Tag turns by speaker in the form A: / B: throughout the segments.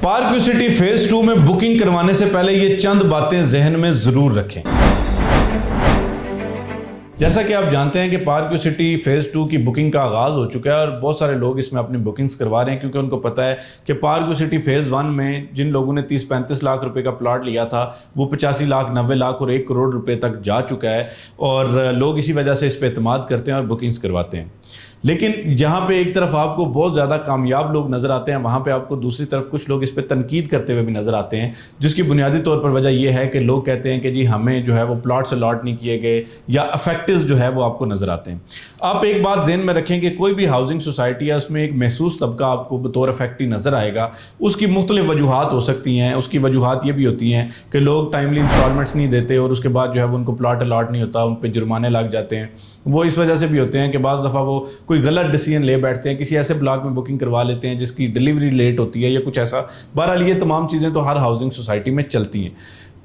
A: Park city phase 2 में booking करवाने से पहले ये चंद बातें जहन में जरूर रखें। जैसा कि आप जानते हैं कि पार्क सिटी फेज 2 की बुकिंग का आगाज़ हो चुका है और बहुत सारे लोग इसमें अपनी बुकिंग्स करवा रहे हैं, क्योंकि उनको पता है कि पार्क सिटी फेज़ 1 में जिन लोगों ने 30-35 लाख रुपए का प्लॉट लिया था वो 85 लाख 90 लाख और 1 करोड़ रुपए तक जा चुका है और लोग इसी वजह से इस पर एतमाद करते हैं और बुकिंग्स करवाते हैं। लेकिन जहाँ पे एक तरफ आपको बहुत ज़्यादा कामयाब लोग नज़र आते हैं, वहाँ पे आपको दूसरी तरफ कुछ लोग इस पर तनकीद करते हुए भी नज़र आते हैं, जिसकी बुनियादी तौर पर वजह यह है कि लोग कहते हैं कि जी हमें जो है वो प्लॉट्स अलॉट नहीं किए गए या अफेक्टिव्स जो है वो आपको नज़र आते हैं। आप एक बात ज़हन में रखें कि कोई भी हाउसिंग सोसाइटी है उसमें एक महसूस तबका आपको बतौर अफेक्टी नज़र आएगा। उसकी मुख्तलिफ वजूहात हो सकती हैं। उसकी वजूहात ये भी होती हैं कि लोग टाइमली इंस्टॉलमेंट्स नहीं देते और उसके बाद जो है वो उनको प्लॉट अलॉट नहीं होता, उन पर जुर्माने लग जाते हैं। वो इस वजह से भी होते हैं कि बाज़ दफ़ा वो कोई गलत डिसीजन ले बैठते हैं, किसी ऐसे ब्लॉक में बुकिंग करवा लेते हैं जिसकी डिलीवरी लेट होती है या कुछ ऐसा। बहरहाल ये तमाम चीज़ें तो हर हाउसिंग सोसाइटी में चलती हैं।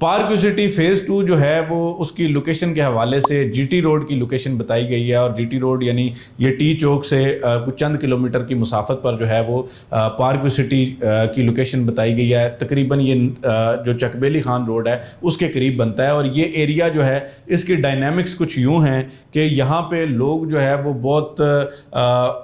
A: पार्क सिटी फेज़ 2 जो है वो उसकी लोकेशन के हवाले से जीटी रोड की लोकेशन बताई गई है और जीटी रोड यानी ये टी चौक से कुछ चंद किलोमीटर की मुसाफत पर जो है वो पार्क सिटी की लोकेशन बताई गई है। तकरीबन ये जो चकबेली खान रोड है उसके करीब बनता है और ये एरिया जो है इसकी डायनामिक्स कुछ यूँ हैं कि यहाँ पे लोग जो है वो बहुत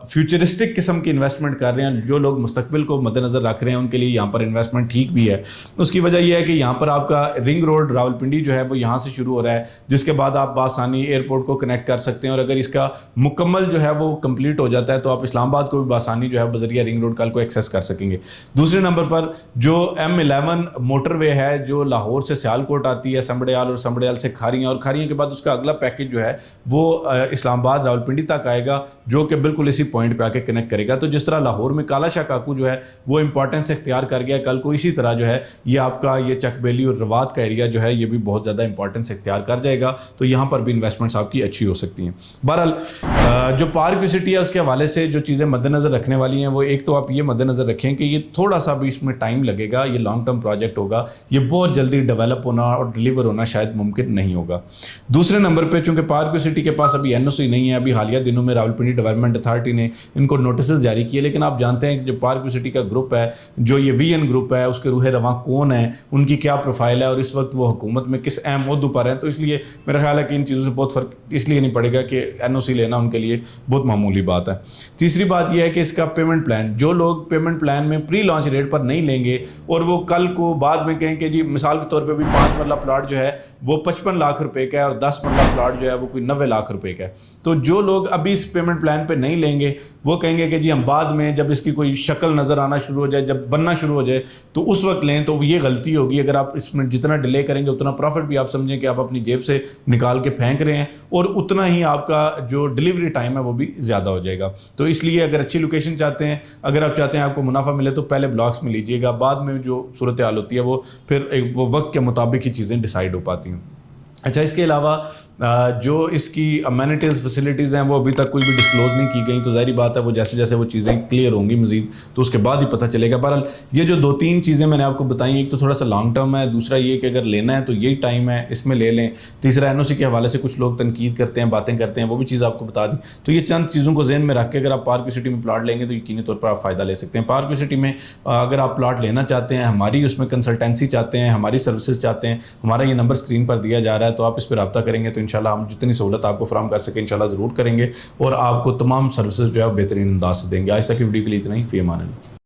A: फ्यूचरिस्टिक किस्म की इन्वेस्टमेंट कर रहे हैं। जो लोग मुस्तकबिल को मद्देनज़र रख रहे हैं उनके लिए यहाँ पर इन्वेस्टमेंट ठीक भी है। उसकी वजह यह है कि यहाँ पर आपका रिंग रोड रावलपिंडी जो है वो यहाँ से शुरू हो रहा है, जिसके बाद आप बासानी एयरपोर्ट को कनेक्ट कर सकते हैं और अगर इसका मुकम्मल जो है वो कंप्लीट हो जाता है तो आप इस्लामाबाद को भी बासानी जो है बजरिया रिंग रोड कल को एक्सेस कर सकेंगे। दूसरे नंबर पर जो M11 मोटरवे है जो लाहौर से सियालकोट आती है, समड़ियाल और समड़ियाल से खारियाँ और खारियाँ के बाद उसका अगला पैकेज जो है वो इस्लामाबाद रावलपिंडी तक आएगा, जो कि बिल्कुल इसी पॉइंट पे आके कनेक्ट करेगा। तो जिस तरह लाहौर में काला शाह काकू जो है वो इंपॉर्टेंस इख्तियार कर गया, कल को इसी तरह जो है ये आपका ये चकबेली और रवात का एरिया जो है ये भी बहुत ज़्यादा इंपॉर्टेंस इख्तियार कर जाएगा। तो यहाँ पर भी इन्वेस्टमेंट्स आपकी अच्छी हो सकती हैं। बहरहाल जो पार्क सिटी है उसके हवाले से जो चीज़ें मद्देनज़र रखने वाली हैं वो एक तो आप ये मद्देनज़र रखें कि ये थोड़ा सा भी इसमें टाइम लगेगा, ये लॉन्ग टर्म प्रोजेक्ट होगा, ये बहुत जल्दी डेवलप होना और डिलीवर होना शायद मुमकिन नहीं होगा। दूसरे नंबर पर चूँकि पार्क सिटी के पास अभी NOC नहीं है, अभी हालिया दिनों में रावलपिंडी डेवलपमेंट अथॉरिटी ने इनको नोटिस जारी किए, लेकिन आप जानते हैं कि जो पार्क सिटी का ग्रुप है, जो ये VN ग्रुप है, उसके रूह रवां कौन है, उनकी क्या प्रोफाइल है और इस वक्त वो हुकूमत में किस अहम ओहदे पर हैं। तो इसलिए मेरा ख्याल है कि इन चीज़ों से बहुत फ़र्क इसलिए नहीं पड़ेगा कि NOC लेना उनके लिए बहुत मामूली बात है। तीसरी बात यह है कि इसका पेमेंट प्लान, जो लोग पेमेंट प्लान में प्री लॉन्च रेट पर नहीं लेंगे और वो कल को बाद में कहें कि जी मिसाल के तौर पे भी 5 मरला प्लाट जो है वो 55 लाख रुपए का है और 10 मरला प्लाट जो है वो कोई 90 लाख रुपए का है, तो जो लोग अभी इस पेमेंट प्लान पे नहीं लेंगे वो कहेंगे कि जी हम बाद में जब इसकी कोई शक्ल नज़र आना शुरू हो जाए, जब बनना शुरू हो जाए तो उस वक्त लें, तो ये गलती होगी। अगर आप इसमें जितना डिले करेंगे उतना प्रॉफिट भी आप समझें कि आप अपनी जेब से निकाल के फेंक रहे हैं और उतना ही आपका जो डिलीवरी टाइम है वो भी ज़्यादा हो जाएगा। तो इसलिए अगर अच्छी लोकेशन चाहते हैं, अगर आप चाहते हैं आपको मुनाफा मिले तो पहले ब्लॉक्स में लीजिएगा, बाद में जो सूरत हाल होती है वो फिर वो वक्त के मुताबिक ही चीज़ें डिसाइड हो पाती हैं। अच्छा, इसके अलावा जो इसकी अमेनिटीज़ फैसिलिटीज़ हैं वो अभी तक कोई भी डिस्क्लोज़ नहीं की गई, तो ज़ाहिर बात है वो जैसे जैसे वो चीज़ें क्लियर होंगी मज़ीद तो उसके बाद ही पता चलेगा। बहरहाल ये जो 2-3 चीज़ें मैंने आपको बताई, एक तो थोड़ा सा लॉन्ग टर्म है, दूसरा ये कि अगर लेना है तो यही टाइम है, इसमें ले लें। तीसरा NOC के हवाले से कुछ लोग तनकीद करते हैं, बातें करते हैं, वो भी चीज़ आपको बता दी। तो ये चंद चीज़ों को ज़हन में रख के अगर आप पार्क सिटी में प्लाट लेंगे तो यकीनी तौर पर आप फ़ायदा ले सकते हैं। पार्क सिटी में अगर आप प्लाट लेना चाहते हैं, हमारी उसमें कंसल्टेंसी चाहते हैं, हमारी सर्विसेज चाहते हैं, हमारा ये नंबर स्क्रीन पर दिया जा रहा है, तो आप इस पर रब्ता करेंगे तो इंशाल्लाह हम जितनी सहूलत आपको फराहम कर सकें इंशाल्लाह ज़रूर करेंगे और आपको तमाम सर्विसेज जो है बेहतरीन अंदाज से देंगे। आज तक की वीडियो के लिए इतना ही। फ़ी अमान अल्लाह।